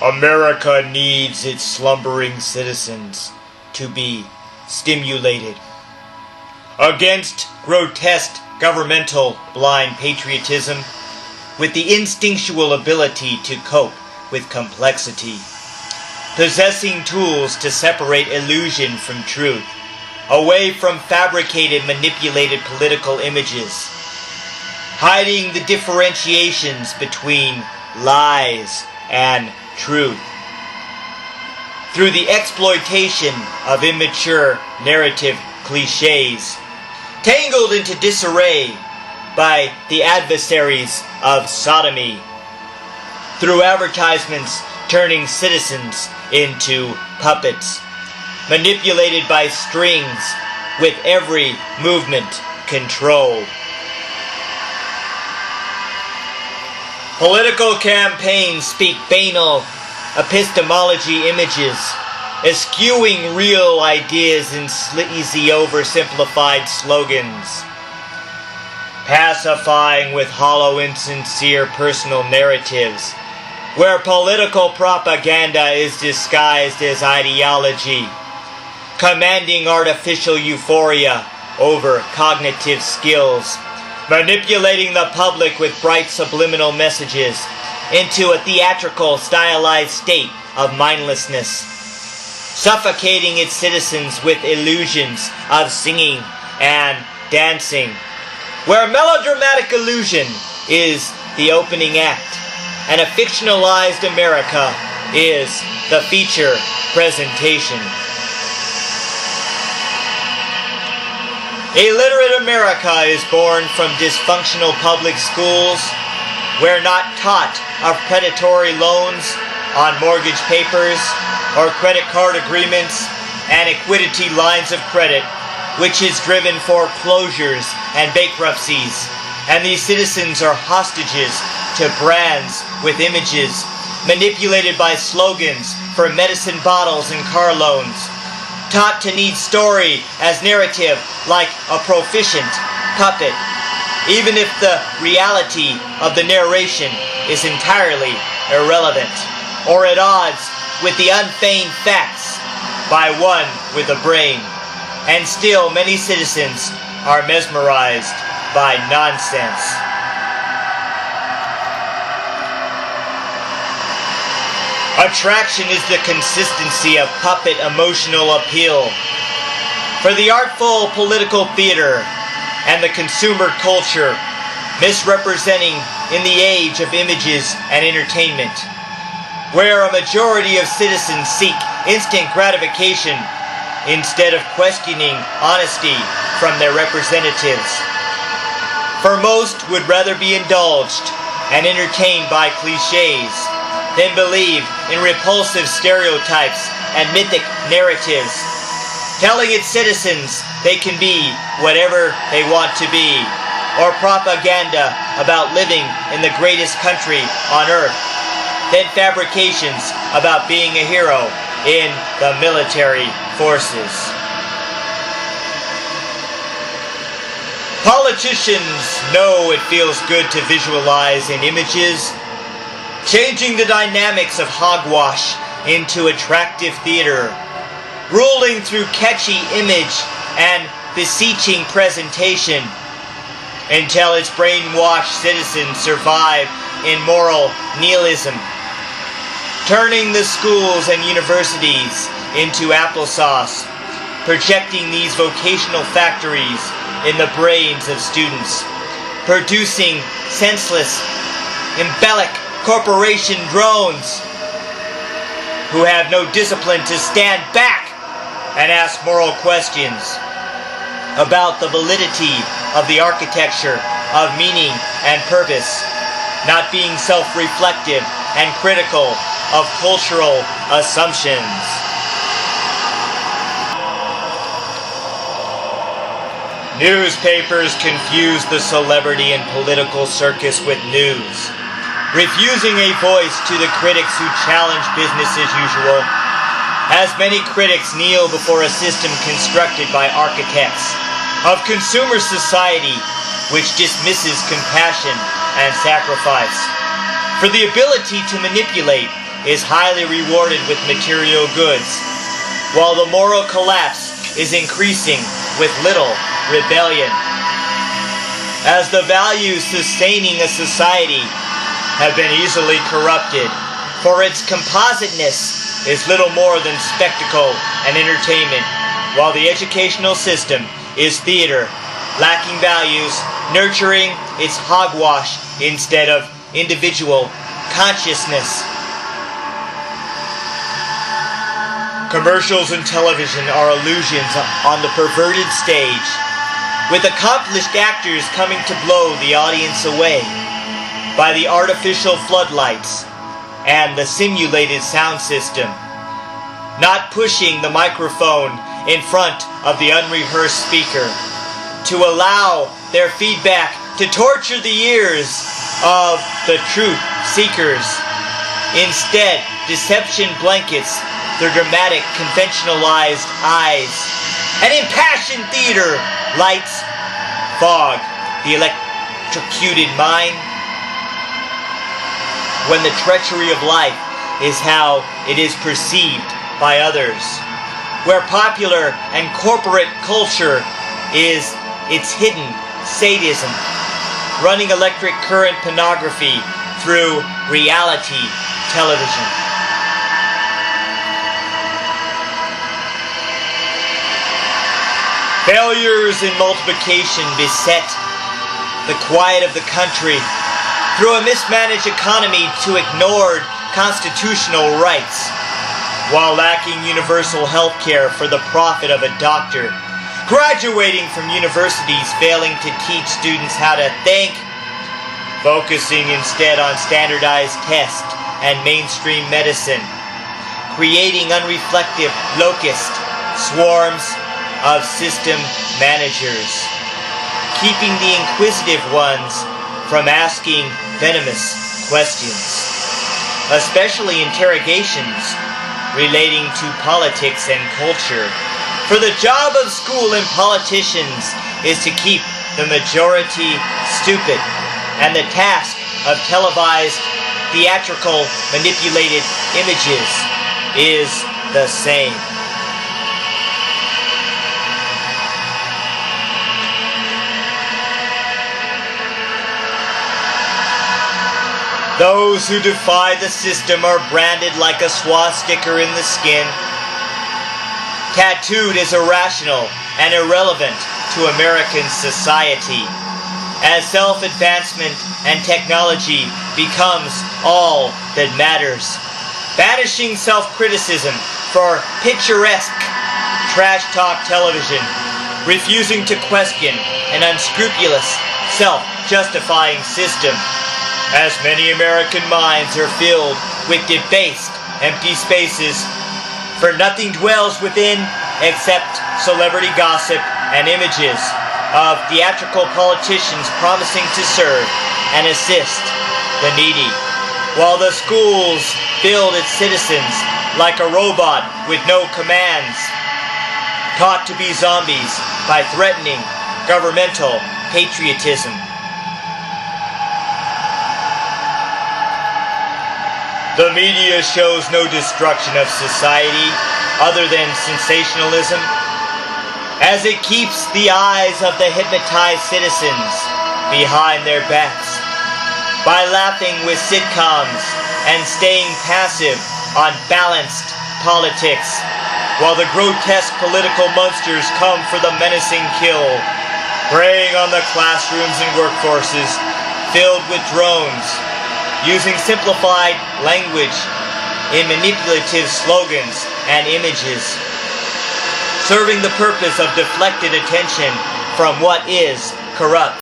America needs its slumbering citizens to be stimulated. Against grotesque governmental blind patriotism, with the instinctual ability to cope with complexity, possessing tools to separate illusion from truth, away from fabricated, manipulated political images, hiding the differentiations between lies and truth, through the exploitation of immature narrative cliches, tangled into disarray by the adversaries of sodomy, through advertisements turning citizens into puppets, manipulated by strings with every movement controlled. Political campaigns speak banal epistemology images, eschewing real ideas in sleazy, oversimplified slogans, pacifying with hollow, insincere personal narratives, where political propaganda is disguised as ideology, commanding artificial euphoria over cognitive skills, manipulating the public with bright subliminal messages into a theatrical, stylized state of mindlessness, suffocating its citizens with illusions of singing and dancing, where melodramatic illusion is the opening act, and a fictionalized America is the feature presentation. Illiterate America is born from dysfunctional public schools, where not taught of predatory loans on mortgage papers or credit card agreements and equity lines of credit, which has driven foreclosures and bankruptcies, and these citizens are hostages to brands with images, manipulated by slogans for medicine bottles and car loans, taught to need story as narrative like a proficient puppet, even if the reality of the narration is entirely irrelevant or at odds with the unfeigned facts by one with a brain. And still many citizens are mesmerized by nonsense. Attraction is the consistency of puppet emotional appeal. For the artful political theater and the consumer culture, misrepresenting in the age of images and entertainment, where a majority of citizens seek instant gratification instead of questioning honesty from their representatives. For most would rather be indulged and entertained by cliches than believe in repulsive stereotypes and mythic narratives, telling its citizens they can be whatever they want to be, or propaganda about living in the greatest country on earth, than fabrications about being a hero in the military forces. Politicians know it feels good to visualize in images, changing the dynamics of hogwash into attractive theater, ruling through catchy image and beseeching presentation, until its brainwashed citizens survive in moral nihilism, turning the schools and universities into applesauce, projecting these vocational factories in the brains of students, producing senseless, embellic corporation drones who have no discipline to stand back and ask moral questions about the validity of the architecture of meaning and purpose, not being self-reflective and critical of cultural assumptions. Newspapers confuse the celebrity and political circus with news, refusing a voice to the critics who challenge business as usual, as many critics kneel before a system constructed by architects of consumer society which dismisses compassion and sacrifice. For the ability to manipulate is highly rewarded with material goods, while the moral collapse is increasing with little rebellion. As the values sustaining a society have been easily corrupted, for its compositeness is little more than spectacle and entertainment, while the educational system is theater, lacking values, nurturing its hogwash instead of individual consciousness. Commercials and television are illusions on the perverted stage, with accomplished actors coming to blow the audience away by the artificial floodlights and the simulated sound system, not pushing the microphone in front of the unrehearsed speaker to allow their feedback to torture the ears of the truth seekers. Instead, deception blankets their dramatic, conventionalized eyes, and impassioned theater lights fog the electrocuted mind. When the treachery of life is how it is perceived by others, where popular and corporate culture is its hidden sadism, running electric current pornography through reality television. Failures in multiplication beset the quiet of the country through a mismanaged economy to ignored constitutional rights, while lacking universal health care for the profit of a doctor, graduating from universities failing to teach students how to think, focusing instead on standardized tests and mainstream medicine, creating unreflective locust swarms of system managers, keeping the inquisitive ones from asking venomous questions, especially interrogations relating to politics and culture. For the job of school and politicians is to keep the majority stupid, and the task of televised, theatrical, manipulated images is the same. Those who defy the system are branded like a swastika in the skin, tattooed as irrational and irrelevant to American society, as self-advancement and technology becomes all that matters, banishing self-criticism for picturesque trash talk television, refusing to question an unscrupulous self-justifying system, as many American minds are filled with debased, empty spaces, for nothing dwells within except celebrity gossip and images of theatrical politicians promising to serve and assist the needy, while the schools build its citizens like a robot with no commands, taught to be zombies by threatening governmental patriotism. The media shows no destruction of society other than sensationalism, as it keeps the eyes of the hypnotized citizens behind their backs by laughing with sitcoms and staying passive on balanced politics, while the grotesque political monsters come for the menacing kill, preying on the classrooms and workforces filled with drones, using simplified language in manipulative slogans and images, serving the purpose of deflected attention from what is corrupt.